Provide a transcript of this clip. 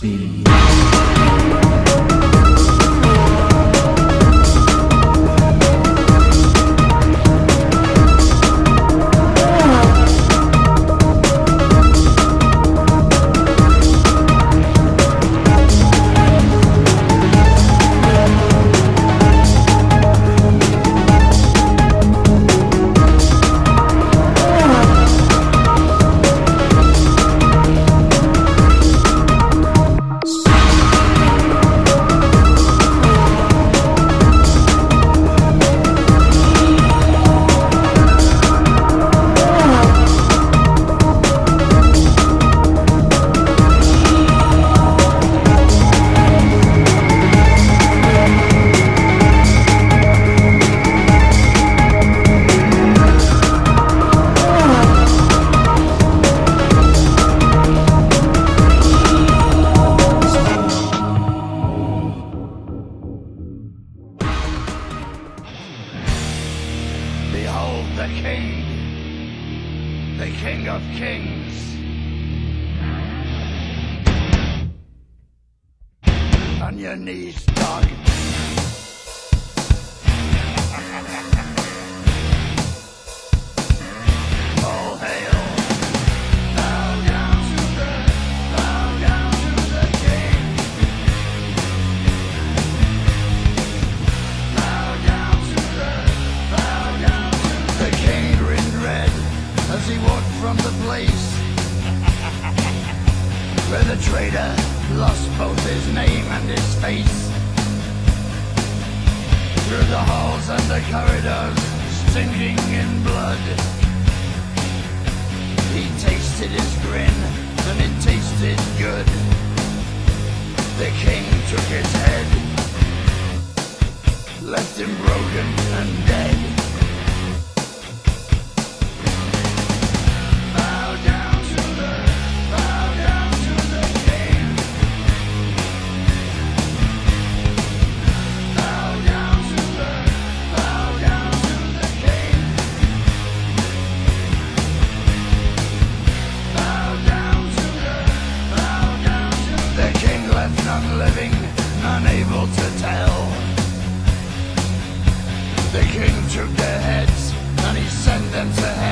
Speed. Behold the King of Kings. On your knees, dog. All hail. Bow down to the King. Bow down to the King grinned red as he walked from the place where the traitor lost both his name and his face. Through the halls and the corridors, stinking in blood, he tasted his grin, and it tasted good. The king took his head, left him broken and dead. Living, unable to tell. The king took their heads and he sent them to hell.